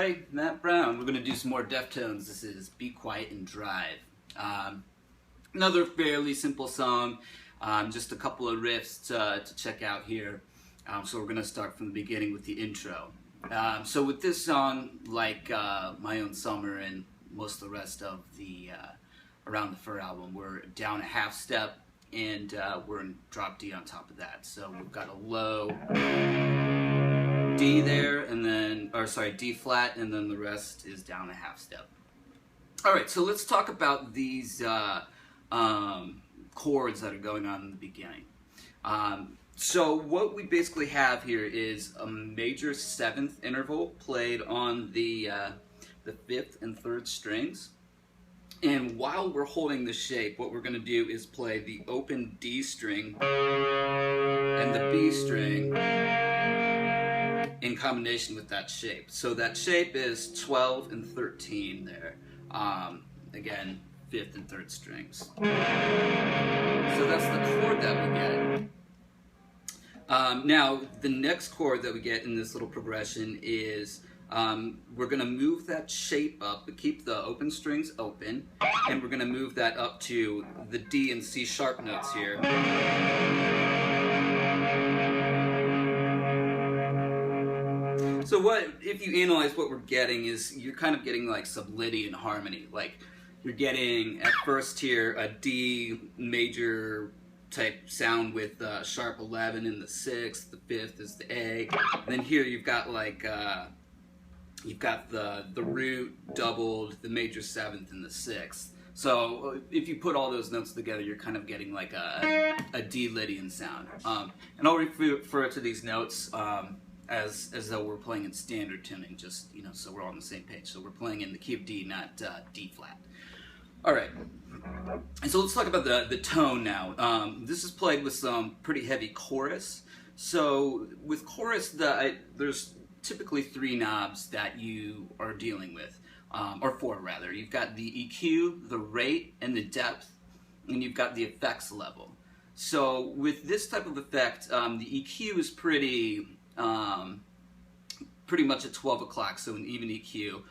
everybody, Matt Brown. We're going to do some more Deftones. This is Be Quiet and Drive. Another fairly simple song, just a couple of riffs to check out here. So we're going to start from the beginning with the intro. So with this song, like My Own Summer and most of the rest of the Around the Fur album, we're down a half step and we're in drop D on top of that. So we've got a low D there, and then, D flat, and then the rest is down a half step. Alright, so let's talk about these chords that are going on in the beginning. So what we basically have here is a major seventh interval played on the 5th and 3rd strings. And while we're holding the shape, what we're going to do is play the open D string and the B string in combination with that shape. So that shape is 12 and 13 there. Again, 5th and 3rd strings. So that's the chord that we get. Now, the next chord that we get in this little progression is we're going to move that shape up, but keep the open strings open, and we're going to move that up to the D and C sharp notes here. So if you analyze what we're getting is you're kind of getting like Sublydian harmony. Like you're getting at first here a D major type sound with sharp 11 in the 6th, the 5th is the A, and then here you've got like you've got the root doubled, the major 7th and the 6th. So if you put all those notes together, you're kind of getting like a D Lydian sound. And I'll refer to these notes as though we're playing in standard tuning, just so we're all on the same page. So we're playing in the key of D, not D flat. All right. And so let's talk about the tone now. This is played with some pretty heavy chorus. So with chorus, there's typically 3 knobs that you are dealing with, or 4 rather. You've got the EQ, the rate, and the depth, and you've got the effects level. So with this type of effect, the EQ is pretty much at 12 o'clock, so an even EQ.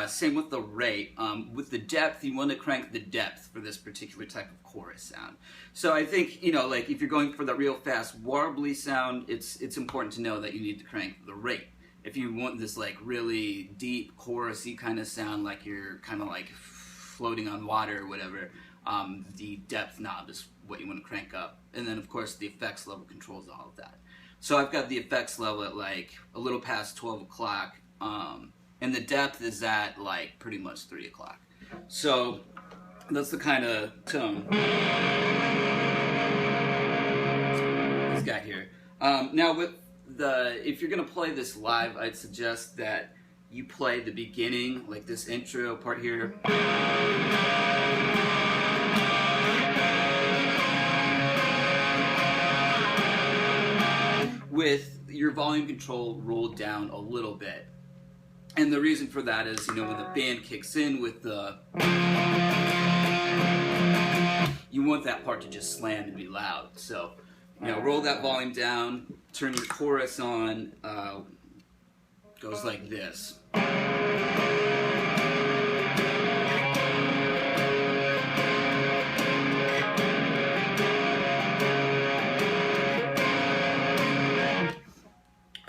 Same with the rate. With the depth, you want to crank the depth for this particular type of chorus sound. So I think, like if you're going for the real fast warbly sound, it's important to know that you need to crank the rate. If you want this like really deep chorusy kind of sound, like you're kind of like floating on water or whatever, the depth knob is what you want to crank up. And then of course the effects level controls all of that. So I've got the effects level at like a little past 12 o'clock, and the depth is at like pretty much 3 o'clock. So that's the kind of tone he's got here. Now if you're gonna play this live, I'd suggest that you play the beginning, like this intro part here. With your volume control rolled down a little bit. And the reason for that is, when the band kicks in with the, you want that part to just slam and be loud. So, roll that volume down, turn your chorus on, goes like this.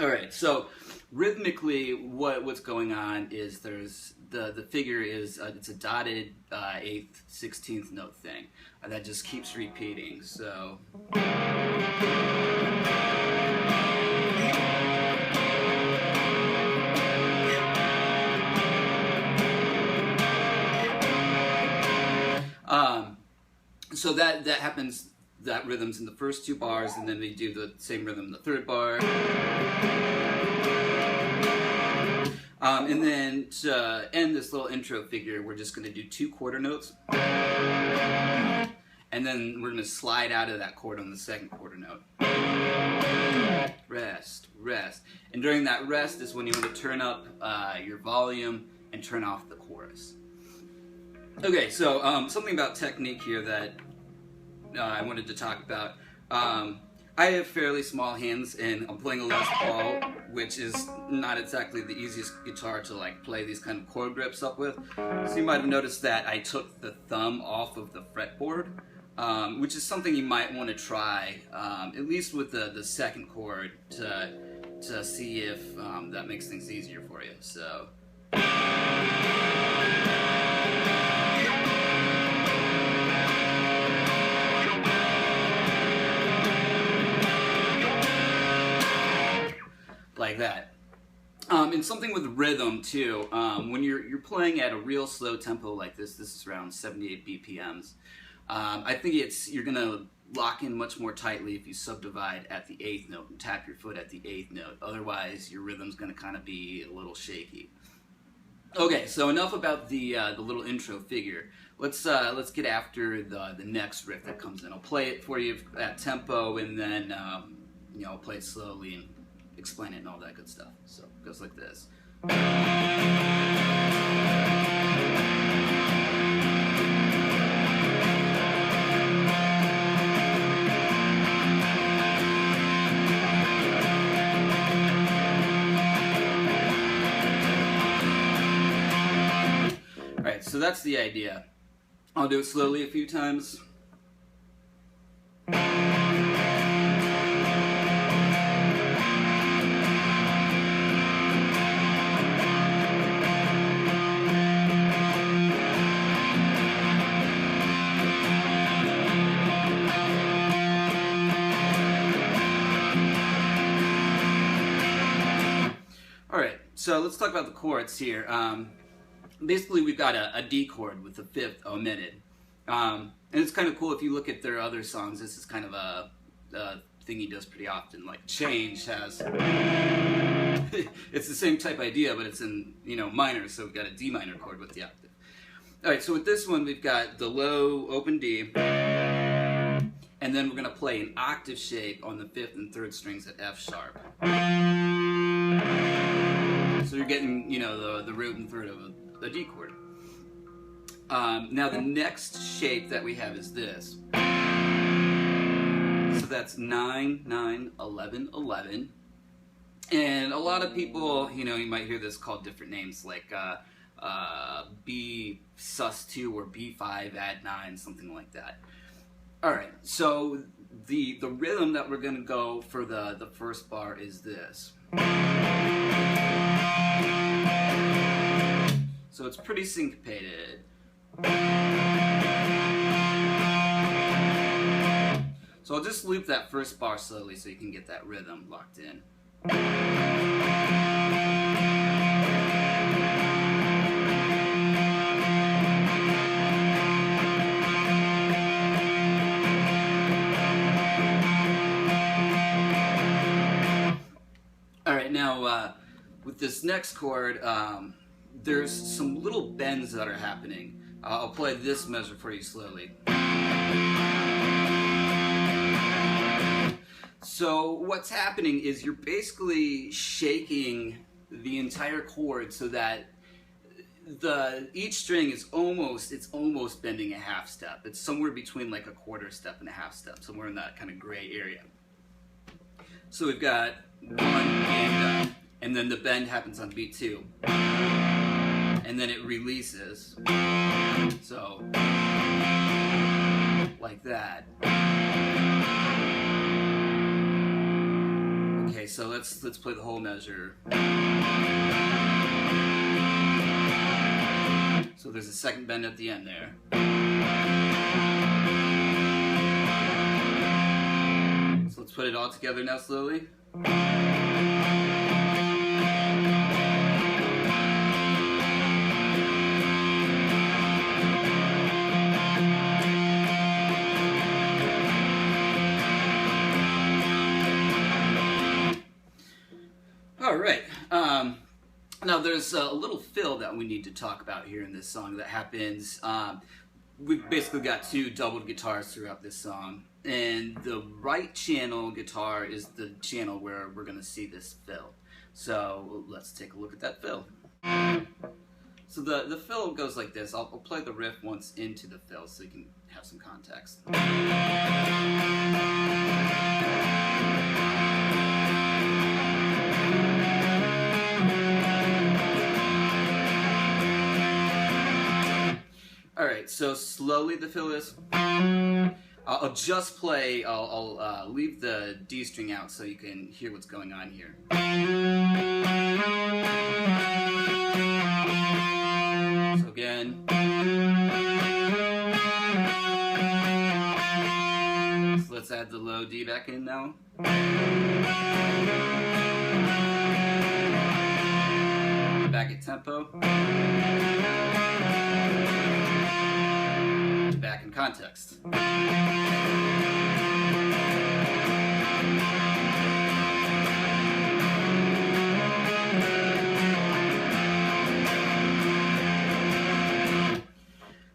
Alright, so rhythmically what's going on is there's the figure is it's a dotted 8th, 16th note thing that just keeps repeating. So so that happens. That rhythm's in the first 2 bars, and then they do the same rhythm in the 3rd bar. And then to end this little intro figure, we're just going to do 2 quarter notes. And then we're going to slide out of that chord on the 2nd quarter note. Rest, rest. And during that rest is when you want to turn up your volume and turn off the chorus. Okay, so something about technique here that I wanted to talk about. I have fairly small hands, and I'm playing a Les Paul, which is not exactly the easiest guitar to like play these kind of chord grips up with. So you might have noticed that I took the thumb off of the fretboard, which is something you might want to try, at least with the second chord, to see if that makes things easier for you. So. Like that. And something with rhythm too. When you're playing at a real slow tempo like this is around 78 BPMs. I think you're gonna lock in much more tightly if you subdivide at the 8th note and tap your foot at the 8th note. Otherwise, your rhythm's gonna kind of be a little shaky. Okay, so enough about the little intro figure. Let's get after the next riff that comes in. I'll play it for you at tempo, and then I'll play it slowly and explain it and all that good stuff. So it goes like this. Alright, so that's the idea. I'll do it slowly a few times. So let's talk about the chords here. Basically, we've got a D chord with the 5th omitted. And it's kind of cool if you look at their other songs. This is kind of a thing he does pretty often. Like Change has... it's the same type idea, but it's in minor, so we've got a D minor chord with the octave. Alright, so with this one, we've got the low open D, and then we're going to play an octave shape on the 5th and 3rd strings at F sharp. So you're getting, the root and 3rd of the D chord. Now the next shape that we have is this. So that's 9, 9, 11, 11. And a lot of people, you might hear this called different names, like B sus2 or B5 add 9, something like that. Alright, so the rhythm that we're going to go for the first bar is this. So it's pretty syncopated. So I'll just loop that first bar slowly so you can get that rhythm locked in. Alright, now with this next chord, there's some little bends that are happening. I'll play this measure for you slowly. So what's happening is you're basically shaking the entire chord so that each string is almost bending a half step. It's somewhere between like a quarter step and a half step, somewhere in that kind of gray area. So we've got 1 and then the bend happens on beat 2. And then it releases. So like that. Okay, so let's play the whole measure. So there's a second bend at the end there. So let's put it all together now slowly. Alright, now there's a little fill that we need to talk about here in this song that happens. We've basically got 2 doubled guitars throughout this song, and the right channel guitar is the channel where we're going to see this fill. So let's take a look at that fill. So the fill goes like this. I'll play the riff once into the fill so you can have some context. Alright, so slowly the fill is... I'll just play, I'll leave the D string out so you can hear what's going on here. So again. So let's add the low D back in now. Back at tempo. Back in context.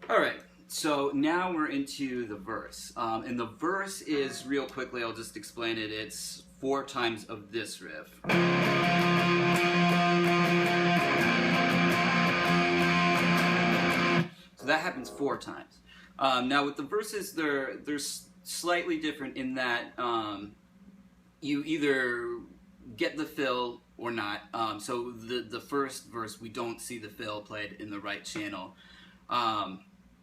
Alright, so now we're into the verse. And the verse is, real quickly, I'll just explain it, it's 4 times of this riff. So that happens 4 times. Now with the verses, they're slightly different in that you either get the fill or not. So the first verse, we don't see the fill played in the right channel.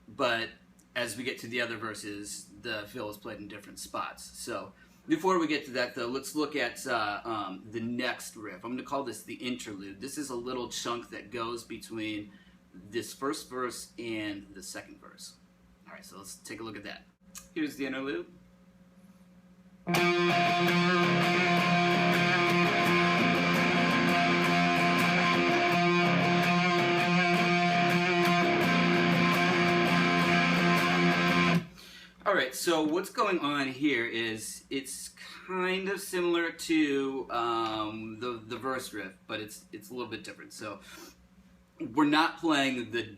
But as we get to the other verses, the fill is played in different spots. So before we get to that though, let's look at the next riff. I'm going to call this the interlude. This is a little chunk that goes between this first verse and the second verse. Alright, so let's take a look at that. Here's the interlude. Alright, so what's going on here is it's kind of similar to the verse riff, but it's a little bit different. So we're not playing the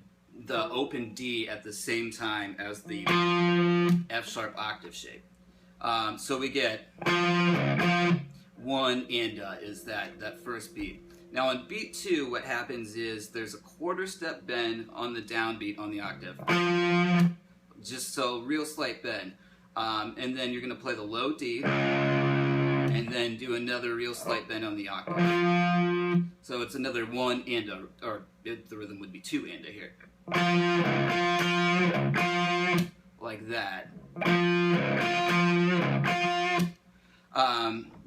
open D at the same time as the F sharp octave shape. So we get 1 and is that first beat. Now on beat 2, what happens is there's a quarter step bend on the downbeat on the octave. Just so, real slight bend. And then you're going to play the low D, and then do another real slight bend on the octave. So it's another 1 and a, or the rhythm would be 2 and a here. Like that.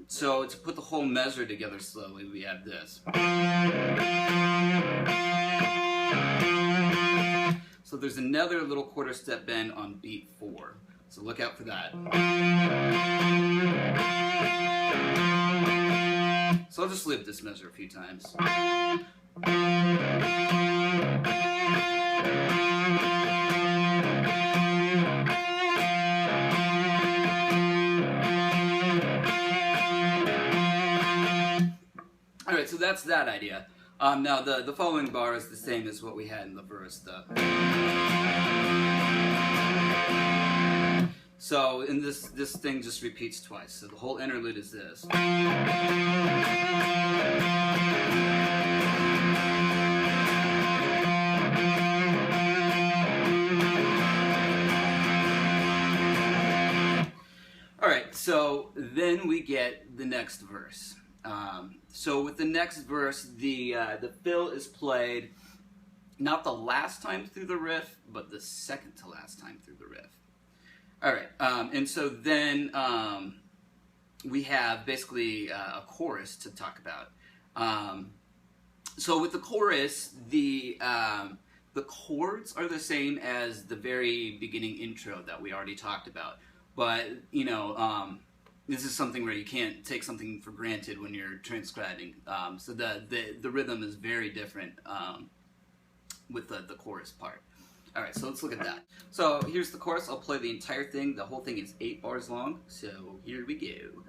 So to put the whole measure together slowly, we have this. So there's another little quarter step bend on beat 4. So look out for that. So I'll just loop this measure a few times. Alright, so that's that idea. Now the following bar is the same as what we had in the verse. So in this thing just repeats twice. So the whole interlude is this. Alright, so then we get the next verse. So with the next verse, the fill is played not the last time through the riff, but the second to last time through the riff. Alright, and so then we have basically a chorus to talk about. So with the chorus, the chords are the same as the very beginning intro that we already talked about. But, you know, this is something where you can't take something for granted when you're transcribing. So the rhythm is very different with the chorus part. Alright, so let's look at that. So here's the chorus. I'll play the entire thing. The whole thing is 8 bars long. So here we go.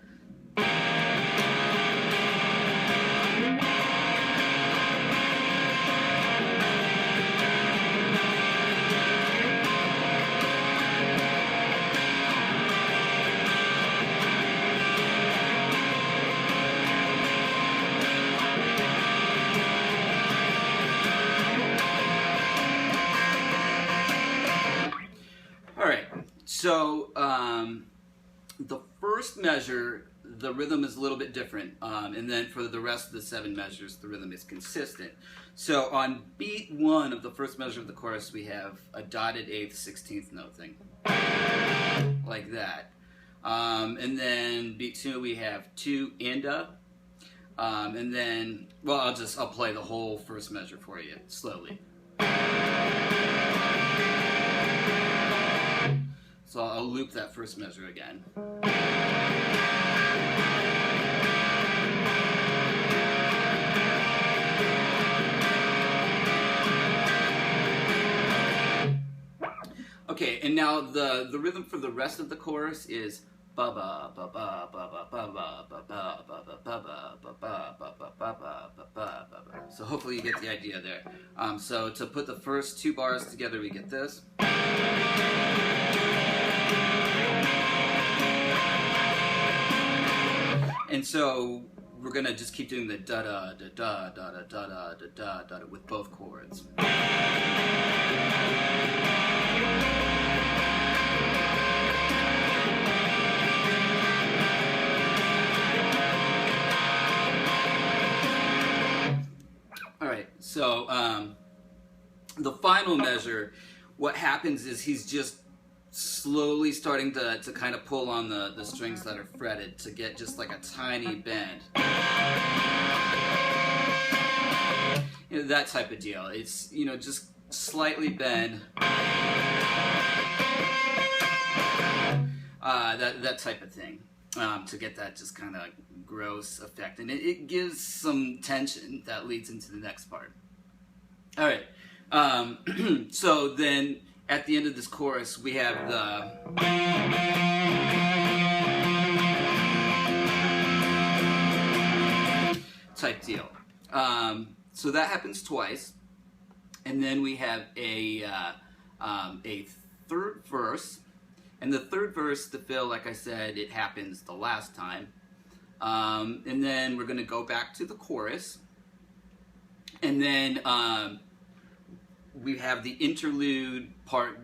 So the first measure, the rhythm is a little bit different, and then for the rest of the 7 measures, the rhythm is consistent. So on beat 1 of the first measure of the chorus, we have a dotted 8th 16th note thing, like that. And then beat 2, we have 2 and a, and then, well, I'll play the whole first measure for you slowly. So I'll loop that first measure again. Okay, and now the rhythm for the rest of the chorus is ba ba ba ba ba ba ba ba ba ba ba ba ba ba ba ba ba. So hopefully you get the idea there. So to put the first 2 bars together, we get this. And so we're gonna just keep doing the da da da da da da da da da da with both chords. All right, so the final measure, what happens is he's just slowly starting to kind of pull on the strings that are fretted to get just like a tiny bend. You know, that type of deal. It's, you know, just slightly bend. That type of thing. To get that just kind of gross effect. And it gives some tension that leads into the next part. All right. So then at the end of this chorus, we have the type deal. So that happens twice, and then we have a third verse, and the third verse, to fill, like I said, it happens the last time, and then we're going to go back to the chorus, and then we have the interlude part,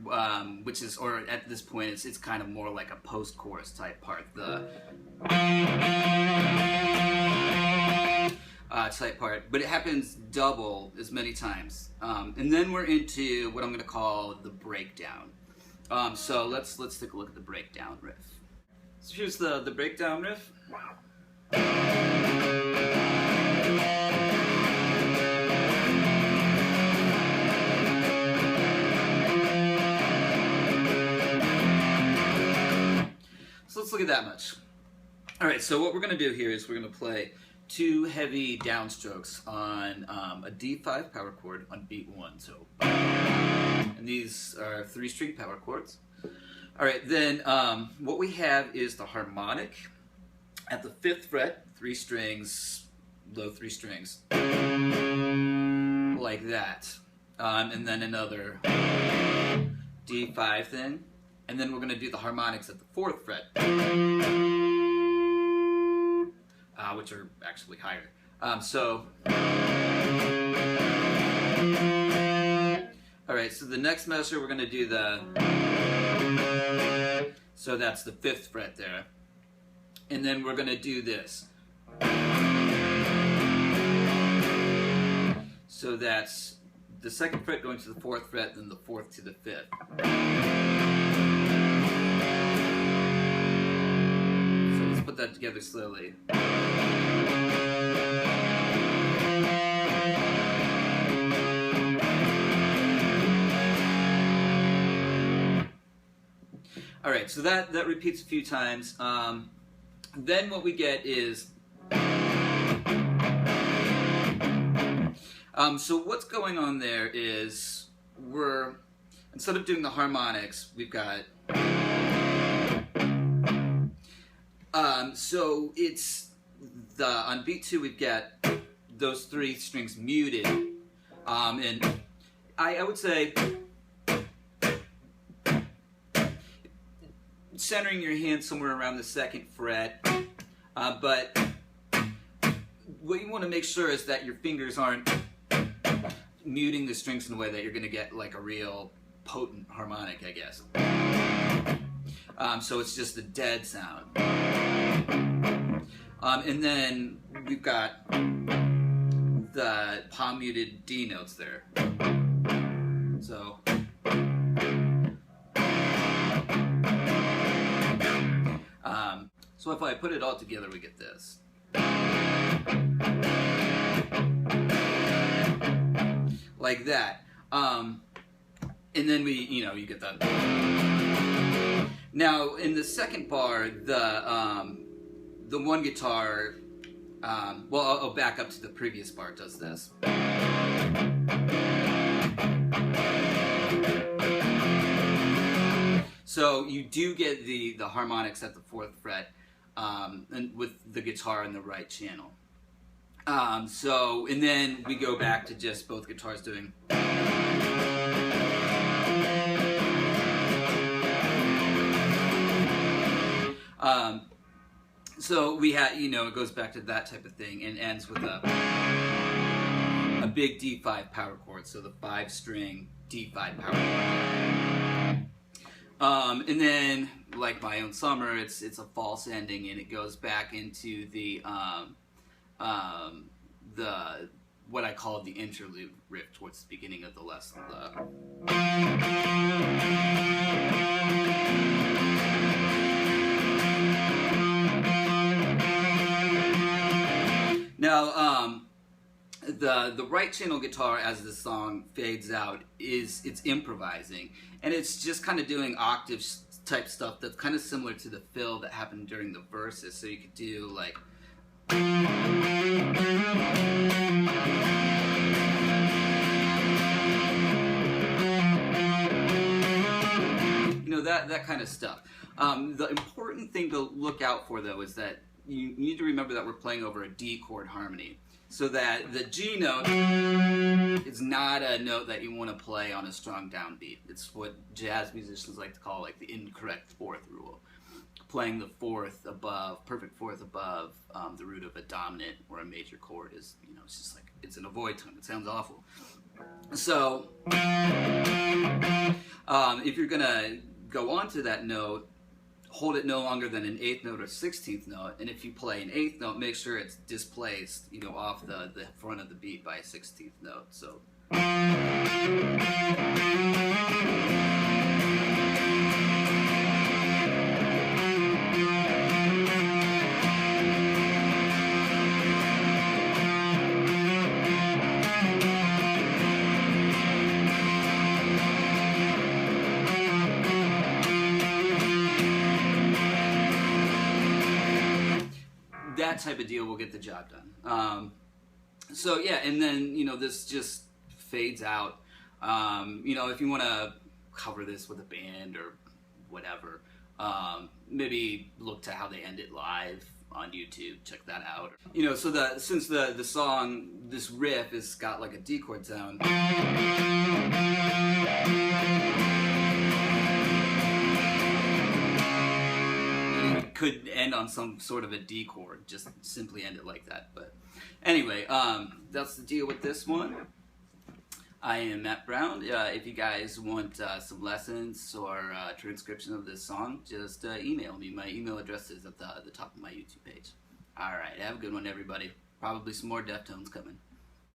which is, or at this point, it's kind of more like a post-chorus type part, the type part, but it happens double as many times, and then we're into what I'm going to call the breakdown. So let's take a look at the breakdown riff. So here's the breakdown riff. So let's look at that much. All right, so what we're going to do here is we're going to play 2 heavy downstrokes on a D5 power chord on beat 1. So, and these are 3-string power chords. All right, then what we have is the harmonic at the 5th fret, 3 strings, low 3 strings, like that, and then another D5 thing, and then we're going to do the harmonics at the 4th fret. Which are actually higher. Alright, so the next measure we're going to do so that's the 5th fret there. And then we're going to do this. So that's the 2nd fret going to the 4th fret, then the 4th to the 5th. So let's put that together slowly. All right, so that repeats a few times. Then what we get is, so what's going on there is instead of doing the harmonics, we've got, so it's on beat 2 we've got those 3 strings muted, and I would say centering your hand somewhere around the 2nd fret, but what you want to make sure is that your fingers aren't muting the strings in a way that you're going to get like a real potent harmonic, I guess. So it's just a dead sound. And then we've got the palm muted D notes there. So so if I put it all together, we get this. Like that. And then you get that. Now, in the second bar, the one guitar, well, I'll back up to the previous bar, does this. So you do get the harmonics at the 4th fret, and with the guitar in the right channel. And then we go back to just both guitars doing. So we had, it goes back to that type of thing and ends with a big D5 power chord, so the 5-string D5 power chord. And then, like My Own Summer, it's a false ending, and it goes back into the what I call the interlude riff towards the beginning of the lesson. Now, the right channel guitar as the song fades out it's improvising, and it's just kind of doing octave type stuff that's kind of similar to the fill that happened during the verses. So you could do like. That kind of stuff. The important thing to look out for, though, is that you need to remember that we're playing over a D chord harmony. So that the G note is not a note that you want to play on a strong downbeat. It's what jazz musicians like to call like the incorrect 4th rule. Playing the 4th above, perfect 4th above the root of a dominant or a major chord is, it's just like, it's an avoid tone. It sounds awful. So, if you're going to go on to that note, hold it no longer than an 8th note or 16th note, and if you play an 8th note, make sure it's displaced, off the front of the beat by a 16th note. So. That type of deal will get the job done. So yeah, and then this just fades out. If you want to cover this with a band or whatever, maybe look to how they end it live on YouTube. Check that out. So since the song, this riff has got like a D chord sound. Could end on some sort of a D chord, just simply end it like that. But anyway, that's the deal with this one. I am Matt Brown. If you guys want some lessons or transcription of this song, just email me. My email address is at the top of my YouTube page. Alright, have a good one, everybody. Probably some more Deftones coming.